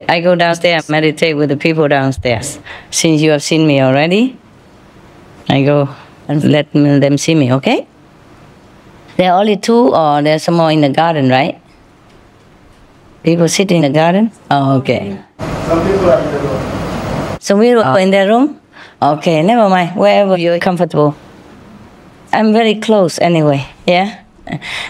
I go downstairs, meditate with the people downstairs. Since you have seen me already, I go and let them see me, okay? There are only two, or there's some more in the garden, right? People sit in the garden? Oh, okay. Some people are in the room. Some people are in their room? Okay, never mind. Wherever you're comfortable. I'm very close anyway, yeah?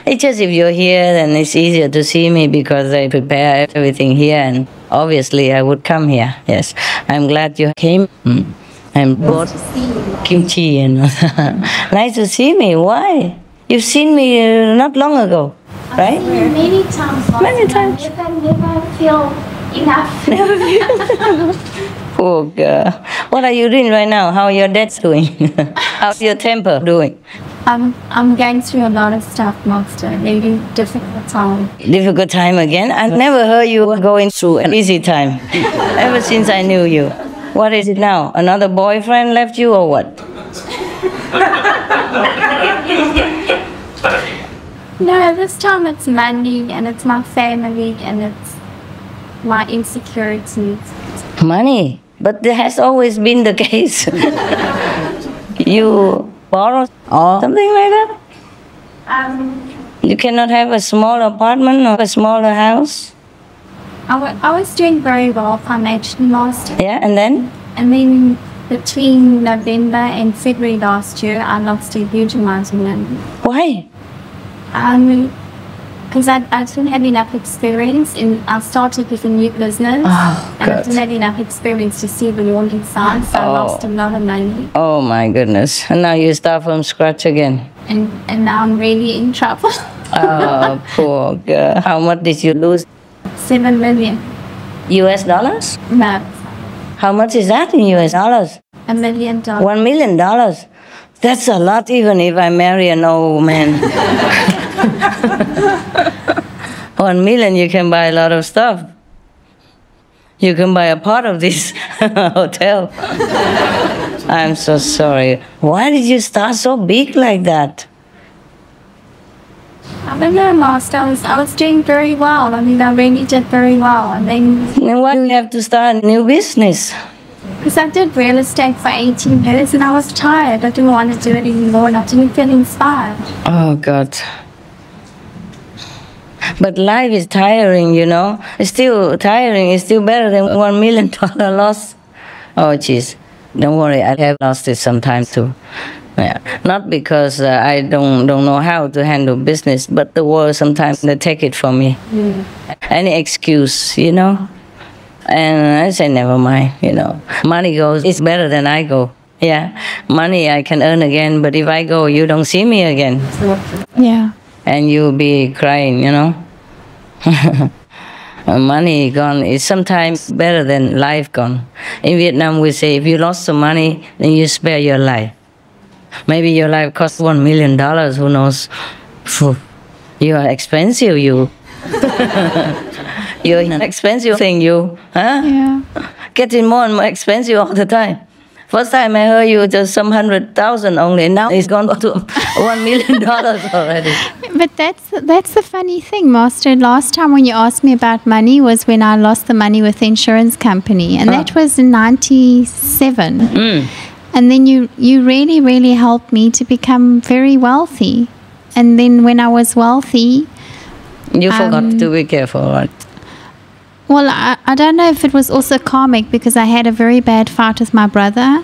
It's just if you're here, then it's easier to see me because I prepare everything here, and obviously I would come here, yes. I'm glad you came. And bought kimchi and nice to see me. Why? You've seen me not long ago, right? Many times. Many times. I never feel enough. Never feel. Poor girl. What are you doing right now? How are your dads doing? How's your temper doing? I'm going through a lot of stuff, Master. Maybe difficult time. Difficult time again? I never heard you were going through an easy time. Ever since I knew you. What is it now? Another boyfriend left you or what? No, this time it's money, and it's my family, and it's my insecurities. Money? But that has always been the case. You borrow or something like that? You cannot have a small apartment or a smaller house? I was doing very well financially last year. Yeah, and then? And then between November and February last year, I lost a huge amount of money. Why? Because I didn't have enough experience, and I started with a new business, and I didn't have enough experience to see the warning signs, so I lost a lot of money. Oh my goodness. And now you start from scratch again. And now I'm really in trouble. Oh, poor girl. How much did you lose? 7 million. US dollars? No, How much is that in US dollars? $1 million. $1 million? That's a lot even if I marry an old man. 1 million, you can buy a lot of stuff. You can buy a part of this hotel. I'm so sorry. Why did you start so big like that? I don't know, Master. I was doing very well. I mean, I really did very well. And then Why do you have to start a new business? because I did real estate for 18 years, and I was tired. I didn't want to do it anymore, and I didn't feel inspired. Oh, God. But life is tiring, you know. It's still tiring. It's still better than $1 million loss. Oh, jeez. Don't worry. I have lost it sometime too. Yeah. Not because I don't know how to handle business, but the world sometimes they take it from me. Any excuse, you know. And I say, never mind, you know. Money goes, it's better than I go. Yeah. Money I can earn again, but if I go, you don't see me again. Yeah. And you'll be crying, you know. Money gone is sometimes better than life gone. In Vietnam, we say, if you lost some money, then you spare your life. Maybe your life costs $1 million, who knows. You are expensive, you. You're an expensive thing, you. Huh? Yeah. Getting more and more expensive all the time. First time I heard you just some 100,000 only. Now it's gone to $1 million already. But that's the funny thing, Master. Last time when you asked me about money was when I lost the money with the insurance company. And that was in 97. And then you really, really helped me to become very wealthy. And then when I was wealthy... You forgot to be careful, right? Well, I don't know if it was also karmic because I had a very bad fight with my brother.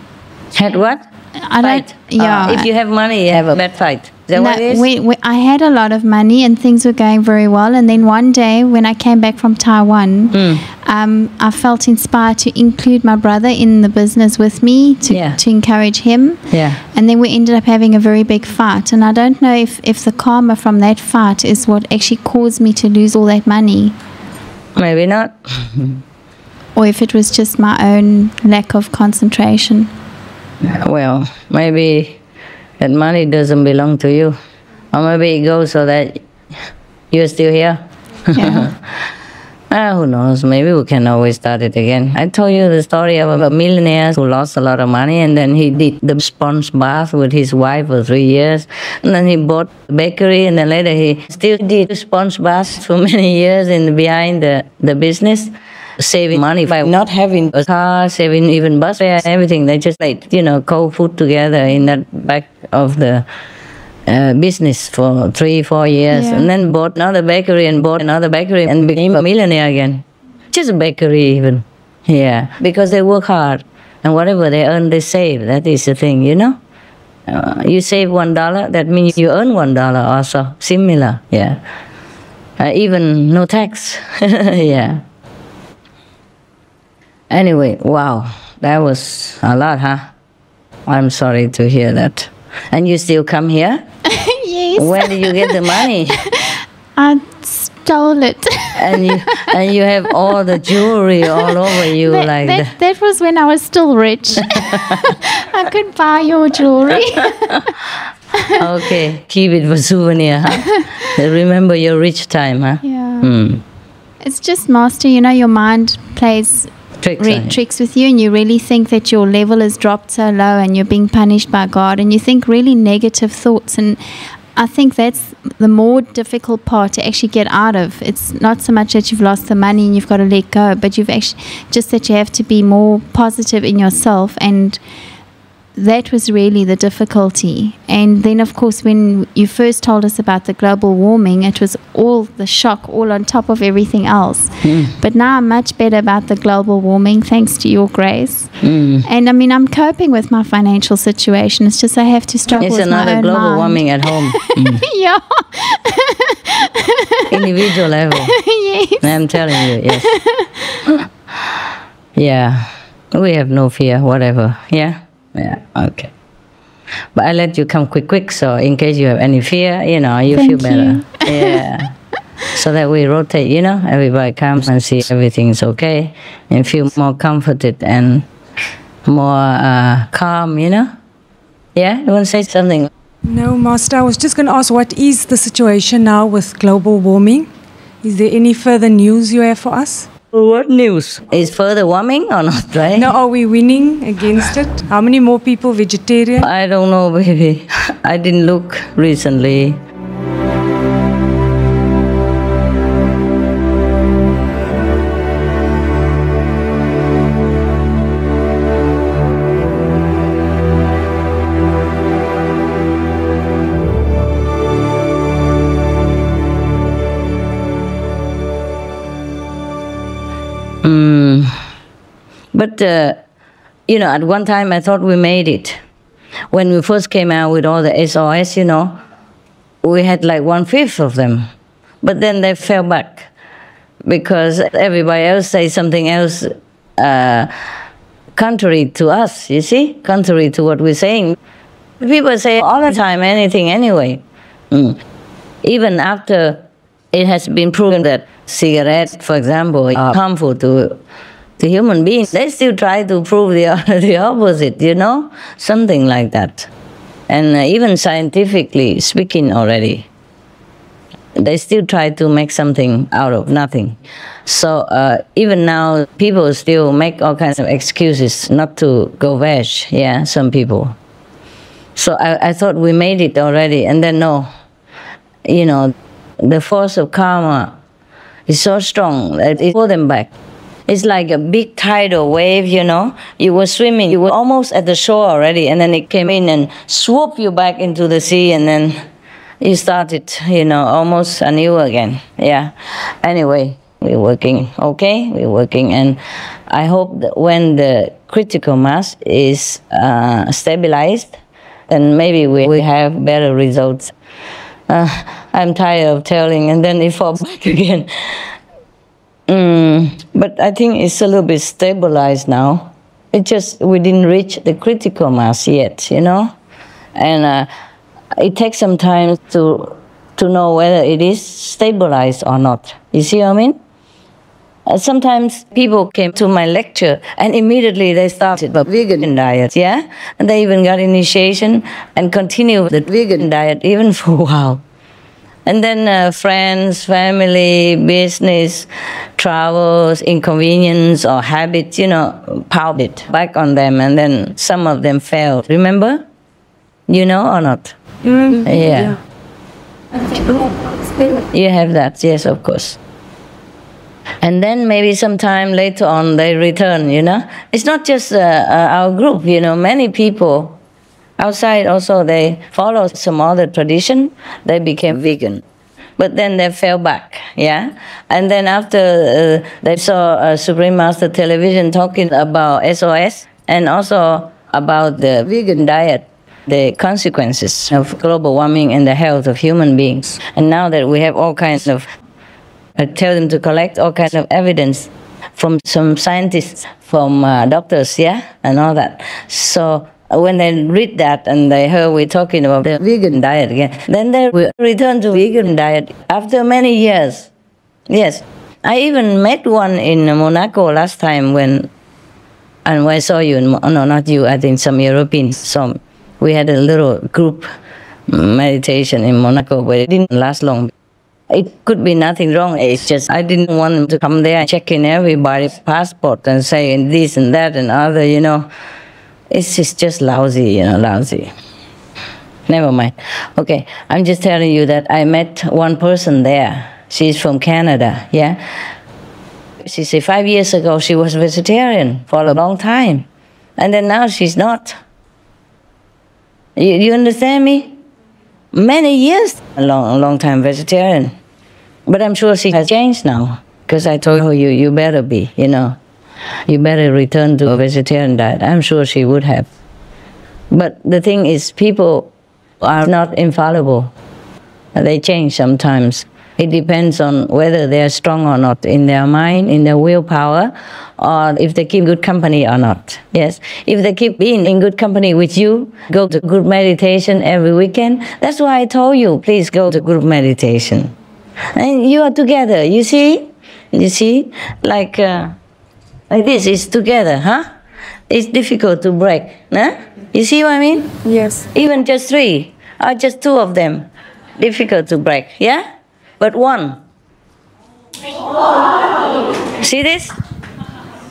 Had what? Fight? Yeah. If you have money, you have a bad fight. Is that what it is? I had a lot of money and things were going very well. And then one day when I came back from Taiwan, I felt inspired to include my brother in the business with me to encourage him. Yeah. And then we ended up having a very big fight. And I don't know if the karma from that fight is what actually caused me to lose all that money. Maybe not. Or if it was just my own lack of concentration. Well, maybe that money doesn't belong to you. Or maybe it goes so that you're still here. Yeah. Who knows? Maybe we can always start it again. I told you the story of a millionaire who lost a lot of money, and then he did the sponge bath with his wife for 3 years. And then he bought a bakery, and then later he still did sponge baths for many years behind the business. saving money by not having a car, saving even bus fare, everything. They just like, co-put together in that back of the business for 3-4 years, Yeah. and then bought another bakery and bought another bakery and became a millionaire again. Just a bakery even. Yeah, because they work hard and whatever they earn, they save. That is the thing, you save $1, that means you earn $1 also. Similar, yeah. Even no tax, yeah. Anyway, wow, that was a lot, huh? I'm sorry to hear that. And you still come here? Yes. Where did you get the money? I stole it. And you have all the jewelry all over you like that. That was when I was still rich. I could buy your jewelry. Okay, keep it for souvenir, huh? Remember your rich time, huh? Yeah. It's just, Master, your mind plays tricks with you, and you really think that your level has dropped so low and you're being punished by God, and you think really negative thoughts. And I think that's the more difficult part to actually get out of. It's not so much that you've lost the money and you've got to let go, but you've actually just that you have to be more positive in yourself, and that was really the difficulty. And then, of course, when you first told us about the global warming, it was all the shock, all on top of everything else. But now I'm much better about the global warming, thanks to your grace. And I mean, I'm coping with my financial situation. It's just I have to struggle with my own It's another global mind. warming at home. Yeah. Individual level. Yes. I'm telling you, yes. Yeah. We have no fear, whatever. Yeah? Yeah, okay. But I let you come quick, so in case you have any fear, you feel Thank better. you. Yeah. So that we rotate, everybody comes and see everything's okay and feel more comforted and more calm, Yeah? You want to say something? No, Master, I was just going to ask, what is the situation now with global warming? Is there any further news you have for us? What news? Is further warming or not, right? No, are we winning against it? How many more people vegetarian? I don't know, baby. I didn't look recently. But, at one time I thought we made it. When we first came out with all the SOS, we had like 1/5 of them. But then they fell back because everybody else says something else contrary to us, you see? Contrary to what we're saying. People say all the time anything anyway. Even after it has been proven that cigarettes, for example, are harmful to human beings, they still try to prove the opposite, something like that. And even scientifically speaking already, they still try to make something out of nothing. So even now, people still make all kinds of excuses not to go veg, some people. So I thought we made it already, and then no, the force of karma is so strong that it pulled them back. It's like a big tidal wave, You were swimming, you were almost at the shore already, and then it came in and swooped you back into the sea, and then you started, almost anew again. Yeah. Anyway, we're working, okay? We're working, and I hope that when the critical mass is stabilized, then maybe we have better results. I'm tired of telling, and then it falls back again. But I think it's a little bit stabilized now. We didn't reach the critical mass yet, And it takes some time to know whether it is stabilized or not. You see what I mean? Sometimes people came to my lecture and immediately they started the vegan diet, And they even got initiation and continued the vegan diet even for a while. And then friends, family, business, travels, inconvenience or habits, piled it back on them, and then some of them failed. Remember? Or not? Yeah. You have that, yes, of course. And then maybe sometime later on they return, you know. It's not just our group, you know, many people outside also, they follow some other tradition, they became vegan. But then they fell back, yeah? And then after they saw Supreme Master Television talking about SOS and also about the vegan diet, the consequences of global warming and the health of human beings. And now that we have all kinds of, I tell them to collect all kinds of evidence from some scientists, from doctors, yeah, and all that. So when they read that and they heard we're talking about the vegan diet again, then they will return to vegan diet after many years. Yes. I even met one in Monaco last time when I saw you, no, not you, I think some Europeans saw me. We had a little group meditation in Monaco, but it didn't last long. It could be nothing wrong. It's just I didn't want him to come there and check in everybody's passport and say this and that and other, you know. It's just lousy, you know, lousy. Never mind. Okay, I'm just telling you that I met one person there. She's from Canada, yeah? She said 5 years ago she was vegetarian for a long time. And then now she's not. You understand me? Many years, a long time vegetarian. But I'm sure she has changed now, because I told her, you better be, you know. You better return to a vegetarian diet. I'm sure she would have. But the thing is, people are not infallible. They change sometimes. It depends on whether they are strong or not in their mind, in their willpower, or if they keep good company or not. Yes, if they keep being in good company with you, go to group meditation every weekend. That's why I told you, please go to group meditation. And you are together, you see? You see? Like this is together, huh? It's difficult to break, huh? You see what I mean? Yes. Even just 3 or just 2 of them, difficult to break, yeah? But 1. See this?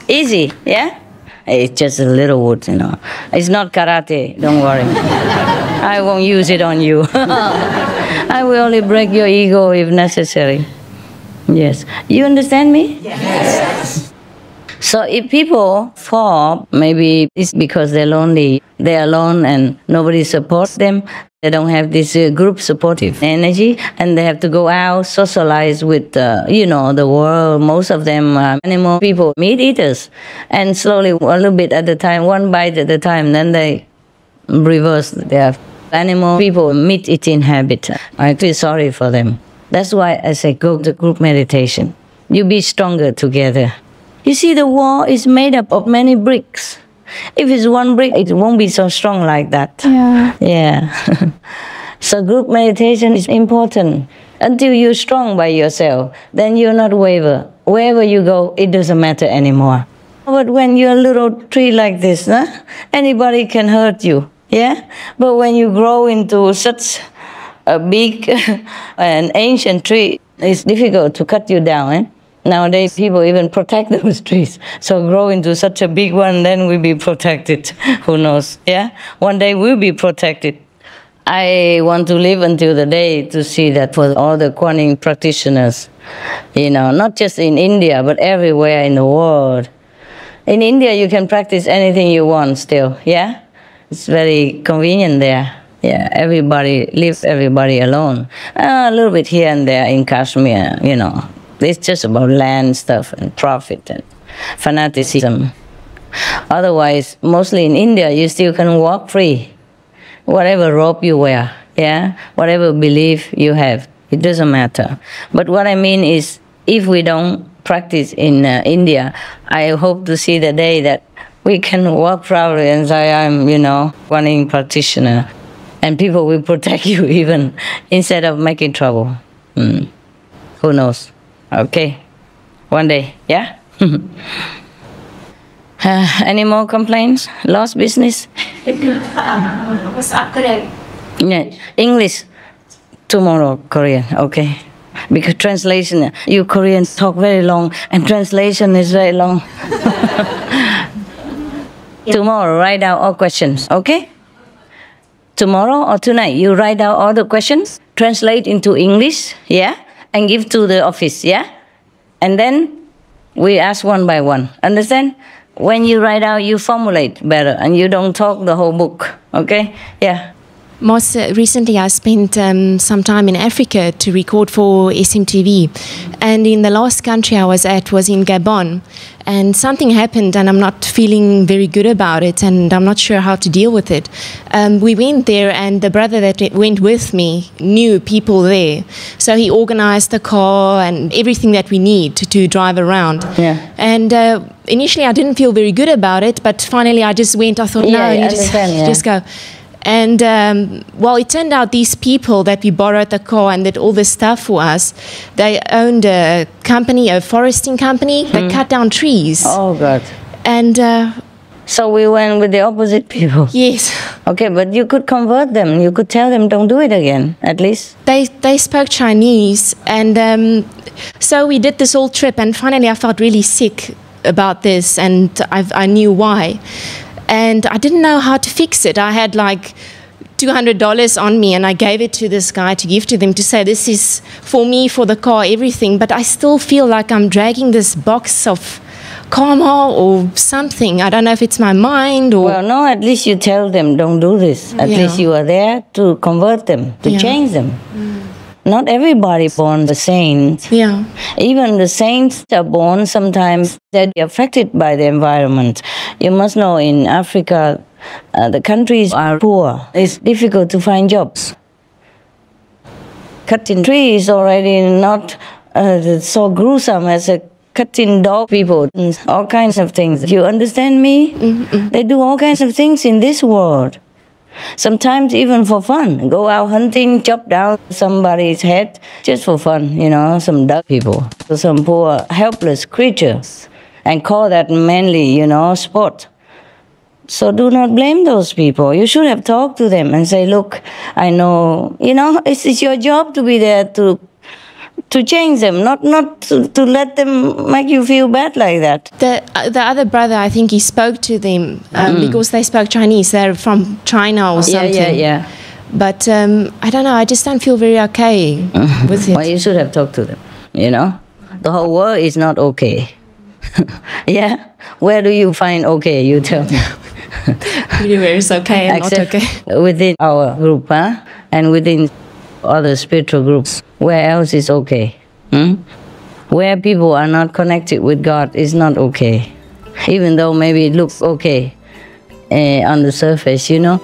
Easy, yeah? It's just a little wood, you know. It's not karate, don't worry. I won't use it on you. I will only break your ego if necessary. Yes. You understand me? Yes. So if people fall, maybe it's because they're lonely. They're alone and nobody supports them. They don't have this group supportive energy, and they have to go out, socialize with, you know, the world. Most of them are animal people, meat eaters. And slowly, a little bit at a time, one bite at a time, then they reverse their animal people, meat eating habit. I feel sorry for them. That's why I say go to group meditation. You be stronger together. You see, the wall is made up of many bricks. If it's one brick, it won't be so strong like that. Yeah. Yeah. So group meditation is important. Until you're strong by yourself, then you're not waver. Wherever you go, it doesn't matter anymore. But when you're a little tree like this, huh? Anybody can hurt you, yeah? But when you grow into such a big and ancient tree, it's difficult to cut you down, eh? Nowadays, people even protect those trees. So grow into such a big one, then we'll be protected. Who knows, yeah? One day we'll be protected. I want to live until the day to see that for all the Kuan Yin practitioners, you know, not just in India, but everywhere in the world. In India, you can practice anything you want still, yeah? It's very convenient there. Yeah, everybody leaves everybody alone. A little bit here and there in Kashmir, you know. It's just about land stuff and profit and fanaticism. Otherwise, mostly in India, you still can walk free. Whatever robe you wear, yeah? Whatever belief you have, it doesn't matter. But what I mean is, if we don't practice in India, I hope to see the day that we can walk proudly and say, I'm, you know, Kuan Yin practitioner. And people will protect you even, instead of making trouble. Who knows? Okay, one day, yeah? Any more complaints? Lost business? Yeah. English, tomorrow, Korean, okay. Because translation, you Koreans talk very long, and translation is very long. Tomorrow, write down all questions, okay? Tomorrow or tonight, you write down all the questions, translate into English, yeah? And give to the office, yeah? And then We ask one by one. Understand? When you write out, you formulate better, and you don't talk the whole book. Okay? Yeah. Most recently, I spent some time in Africa to record for SMTV. And in the last country I was at was in Gabon. And something happened, and I'm not feeling very good about it, and I'm not sure how to deal with it. We went there, and the brother that went with me knew people there. So he organized the car and everything that we need to drive around. Yeah. And initially, I didn't feel very good about it, but finally I just went. I thought, no, Yeah, I you understand, just go. And, well, it turned out these people that we borrowed the car and did all this stuff for us, they owned a company, a foresting company, that cut down trees. Oh, God. And, So we went with the opposite people. yes, Okay, but you could convert them. You could tell them, don't do it again, at least. they spoke Chinese. And so we did this whole trip, and finally I felt really sick about this, and I knew why. And I didn't know how to fix it. I had like $200 on me, and I gave it to this guy to give to them to say, this is for me, for the car, everything. But I still feel like I'm dragging this box of karma or something. I don't know if it's my mind or... Well, no, at least you tell them, don't do this. At Yeah. least you are there to convert them, to Yeah. change them. Not everybody born the saint. Yeah. Even the saints are born sometimes they're affected by the environment. You must know in Africa, the countries are poor. It's difficult to find jobs. Cutting trees is already not so gruesome as a cutting dog people, and all kinds of things. You understand me? They do all kinds of things in this world. Sometimes even for fun. Go out hunting, chop down somebody's head just for fun, you know, some duck people. Some poor helpless creatures. And call that manly, you know, sport. So do not blame those people. You should have talked to them and say, look, I know, you know, it's your job to be there to change them, not to let them make you feel bad like that. The other brother, I think he spoke to them because they spoke Chinese. They're from China or something. Yeah. But I don't know, I just don't feel very okay with it. Well, you should have talked to them, you know. The whole world is not okay. Yeah? Where do you find okay? You tell me. Everywhere is okay and not Except okay. within our group, huh? And within other spiritual groups. Where else is okay? Where people are not connected with God is not okay. Even though maybe it looks okay on the surface, you know.